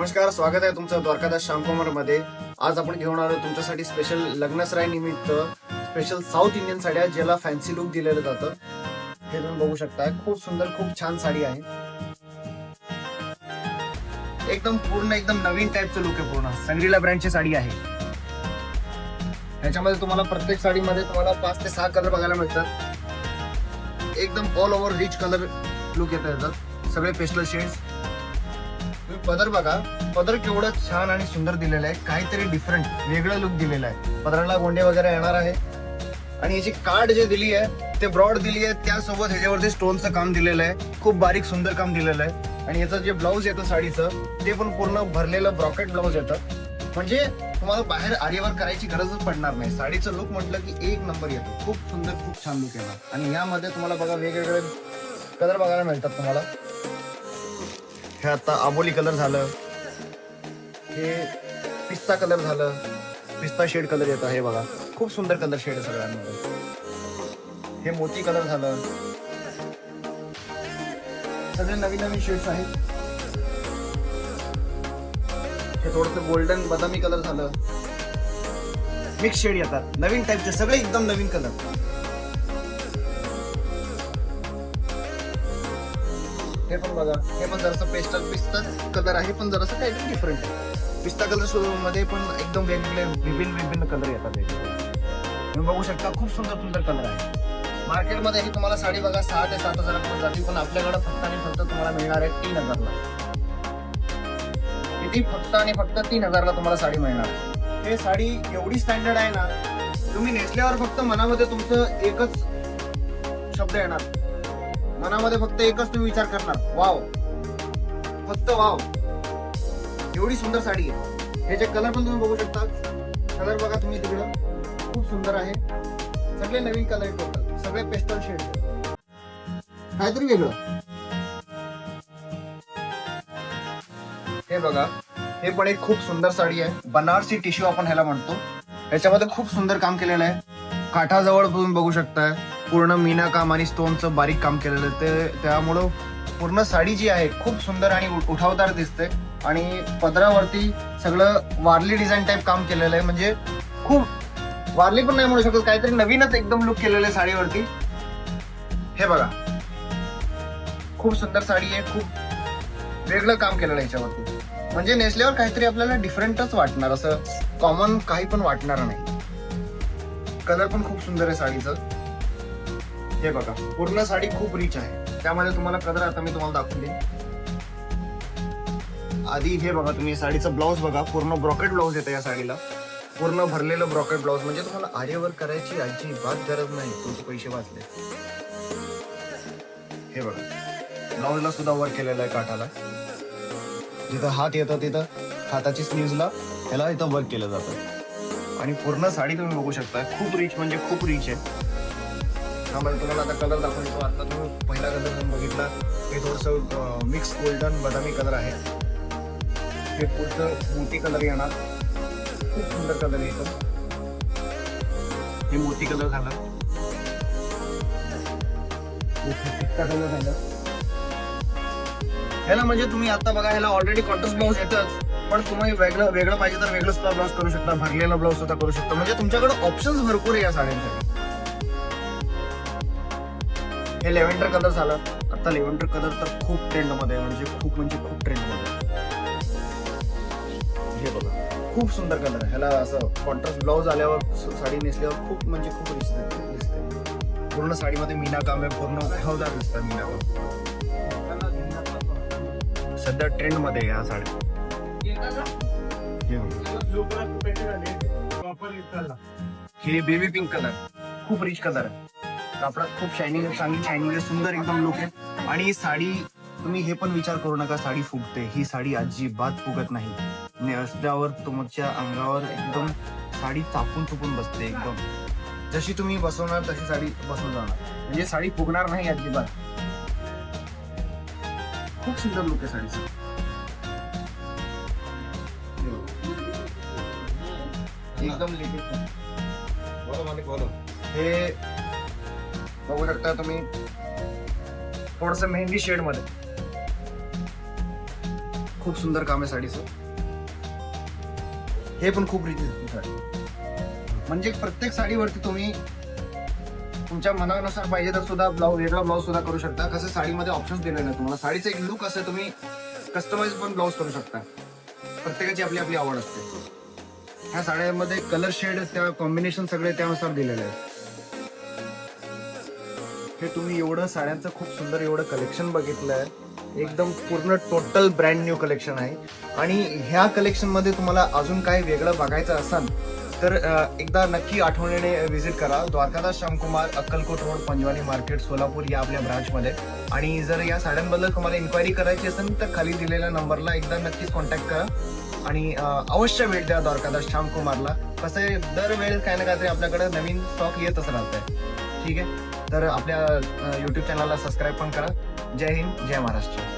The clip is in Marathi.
नमस्कार, स्वागत आहे तुमचं द्वारकादास श्यामकुमार मध्ये. आज आपण घेऊन आलो तुमच्यासाठी स्पेशल लग्नसराई निमित्त स्पेशल साऊथ इंडियन साड्या, ज्याला फॅन्सी लुक दिलेलं जातं. हे तुम्ही बघू शकता, खूप सुंदर, खूप छान साडी आहे. एकदम नवीन टाईपचं लुक आहे. पूर्ण संग्रीला ब्रँडची साडी आहे. ह्याच्यामध्ये तुम्हाला प्रत्येक साडीमध्ये तुम्हाला 5 ते 6 कलर बघायला मिळतात. एकदम all over rich colour look येतं याचं. सगळे पेस्टल शेड्स. तुम्ही पदर बघा, पदर केवढं छान आणि सुंदर दिलेलं आहे. काहीतरी डिफरंट वेगळं लुक दिलेलं आहे. पदराला गोंडे वगैरे येणार आहे. आणि याची कार्ड जे दिली आहे ते ब्रॉड दिली आहे. त्यासोबत ह्याच्यावरती स्टोनचं काम दिलेलं आहे. खूप बारीक सुंदर काम दिलेलं आहे. आणि याचं जे ब्लाऊज येतं साडीचं, ते पण पूर्ण भरलेलं ब्रॉकेट ब्लाऊज येतं. म्हणजे तुम्हाला बाहेर आरीवर करायची गरजच पडणार नाही. साडीचं लुक म्हटलं की एक नंबर येतो. खूप सुंदर, खूप छान लुक येणार. आणि यामध्ये तुम्हाला बघा वेगवेगळे कलर बघायला मिळतात तुम्हाला. हे आता आबोली कलर झालं, हे पिस्ता कलर झालं, पिस्ता शेड कलर येतं. हे बघा, खूप सुंदर कलर शेड आहे सगळ्यांमध्ये. हे मोती कलर झालं. सगळे नवीन नवीन शेड्स आहेत. हे थोडंसं गोल्डन बदामी कलर झालं. मिक्स शेड येतात, नवीन टाईपचे सगळे, एकदम नवीन कलर. हे पण बघा, हे पण जरासं पेस्टल पिस्ता कलर आहे, पण जरासं काहीतरी डिफरंट आहे. पिस्ता कलर मध्ये पण एकदम वेगवेगळे विभिन्न कलर येतात. तुम्ही बघू शकता, खूप सुंदर सुंदर कलर आहे. मार्केटमध्ये ही तुम्हाला साडी बघा 6 ते 7 हजारापर्यंत जाते, पण आपल्याकडे फक्त आणि फक्त तुम्हाला मिळणार आहे 3000ला. किती? फक्त आणि फक्त 3000ला तुम्हाला साडी मिळणार. हे साडी एवढी स्टँडर्ड आहे ना, तुम्ही नेसल्यावर फक्त मनामध्ये तुमचं एकच शब्द येणार. मनामध्ये फक्त एकच तुम्ही विचार करणार, वाव, फक्त वाव. एवढी सुंदर साडी आहे. हे जे कलर पण तुम्ही बघू शकता, कलर बघा तुम्ही तिकडं, खूप सुंदर आहे. सगळे नवीन कलर आहेत टोटल, सगळे पेस्टल शेड, काहीतरी वेगळं. हे बघा, हे पण एक खूप सुंदर साडी आहे. बनारसी टिश्यू आपण ह्याला म्हणतो. ह्याच्यामध्ये खूप सुंदर काम केलेलं आहे. काठाजवळ तुम्ही बघू शकताय, पूर्ण मीना काम आणि स्टोनचं बारीक काम केलेलं आहे. ते त्यामुळं पूर्ण साडी जी आहे खूप सुंदर आणि उठावदार दिसते. आणि पदरावरती सगळं वारली डिझाईन टाईप काम केलेलं आहे. म्हणजे खूप वारली पण नाही म्हणू शकत, काहीतरी नवीनच एकदम लुक केलेलं आहे साडीवरती. हे बघा, खूप सुंदर साडी आहे. खूप वेगळं काम केलेलं आहे ह्याच्यावरती. म्हणजे नेसल्यावर काहीतरी आपल्याला डिफरंटच वाटणार, असं कॉमन काही पण वाटणार नाही. कलर पण खूप सुंदर आहे साडीचं. हे बघा, पूर्ण साडी खूप रिच आहे. त्यामध्ये तुम्हाला कलर आता मी तुम्हाला दाखवून देईन. आधी हे बघा, तुम्ही साडीचं ब्लाऊज बघा, पूर्ण ब्रॉकेट ब्लाऊज येतं या साडीला. पूर्ण भरलेलं ब्रॉकेट ब्लाऊज. म्हणजे तुम्हाला आरीवर करायची अजिबात गरज नाही, तुमचे पैसे वाचले. हे बघा, ब्लाऊजला सुद्धा वर्क केलेलं आहे. काठाला जिथं हात येतं तिथं हाताची स्लीव्हजला ह्याला इथं वर्क केलं जातं. आणि पूर्ण साडी तुम्ही बघू शकता, खूप रिच, म्हणजे खूप रिच आहे. त्यामध्ये तुम्हाला आता कलर दाखवून येतो. आता तुम्ही पहिला कलर पण बघितला, हे थोडंसं मिक्स गोल्डन बदामी कलर आहे. हे पुढचं मोती कलर येणार, खूप सुंदर कलर येतो. हे मोती कलर झालं, पिस्ता कलर झालं. ह्याला म्हणजे तुम्ही आता बघा, ह्याला ऑलरेडी कॉन्ट्रास्ट ब्लाऊज येतच, पण तुम्ही वेगळं पाहिजे तर वेगळं सुद्धा ब्लाऊज करू शकता, भरलेला ब्लाऊज सुद्धा करू शकता. म्हणजे तुमच्याकडे ऑप्शन्स भरपूर आहे या साड्यांसाठी. हे लेव्हेंडर कलर झाला. आता लेव्हेंडर कलर तर खूप ट्रेंड मध्ये, म्हणजे खूप ट्रेंड मध्ये. हे बघा, खूप सुंदर कलर आहे. ह्याला असं कॉन्ट्रास्ट ब्लाऊज आल्यावर साडी नेसल्यावर खूप रिच दिसते. पूर्ण साडीमध्ये मीना काम आहे, पूर्ण उठावदार दिसतात मीना काम. सध्या ट्रेंड मध्ये ह्या साड्या. हे बेबी पिंक कलर, खूप रिच कलर आहे. कापडात खूप शायनिंग, चांगली शायनिंग आहे, सुंदर एकदम लुक आहे. आणि ही साडी तुम्ही हे पण विचार करू नका साडी फुगते. ही साडी अजिबात फुगत नाही. नेसल्यावर तुमच्या अंगावर एकदम साडी चापून चुपून बसते. एकदम जशी तुम्ही बसवणार तशी साडी बसवून जाणार. म्हणजे साडी फुगणार नाही अजिबात. खूप सुंदर लुक आहे साडीचा. एकदम हे बघू शकता तुम्ही, थोडस मेहंदी शेड मध्ये खूप सुंदर काम आहे साडीचं. हे पण खूप रिच साडी, म्हणजे प्रत्येक साडीवरती तुम्ही तुमच्या मनानुसार पाहिजे तर सुद्धा वेगळा ब्लाऊज सुद्धा करू शकता. कसं साडीमध्ये ऑप्शन्स दिलेले आहेत तुम्हाला. साडीचं एक लुक असं तुम्ही कस्टमाइज पण ब्लाऊज करू शकता. प्रत्येकाची आपली आपली आवड असते. ह्या साड्यांमध्ये कलर शेड त्या कॉम्बिनेशन सगळे त्यानुसार दिलेले आहेत. हे तुम्ही एवढं साड्यांचं खूप सुंदर एवढं कलेक्शन बघितलं आहे. एकदम पूर्ण टोटल ब्रँड न्यू कलेक्शन आहे. आणि ह्या कलेक्शन मध्ये तुम्हाला अजून काय वेगळं बघायचं असेल तर एकदा नक्की आठवणीने व्हिजिट करा. द्वारकादास श्यामकुमार, अक्कलकोट रोड, पंजवानी मार्केट, सोलापूर या आपल्या ब्रांचमध्ये. आणि जर या साड्यांबद्दल तुम्हाला इन्क्वायरी करायची असेल तर खाली दिलेल्या नंबरला एकदा नक्कीच कॉन्टॅक्ट करा आणि अवश्य भेट द्या द्वारकादास श्यामकुमारला. कसं आहे, दरवेळेस काही ना काहीतरी आपल्याकडे नवीन स्टॉक येतच राहतंय. ठीक आहे, तर आपल्या यूट्यूब चॅनलला सबस्क्राईब पण करा. जय हिंद, जय महाराष्ट्र.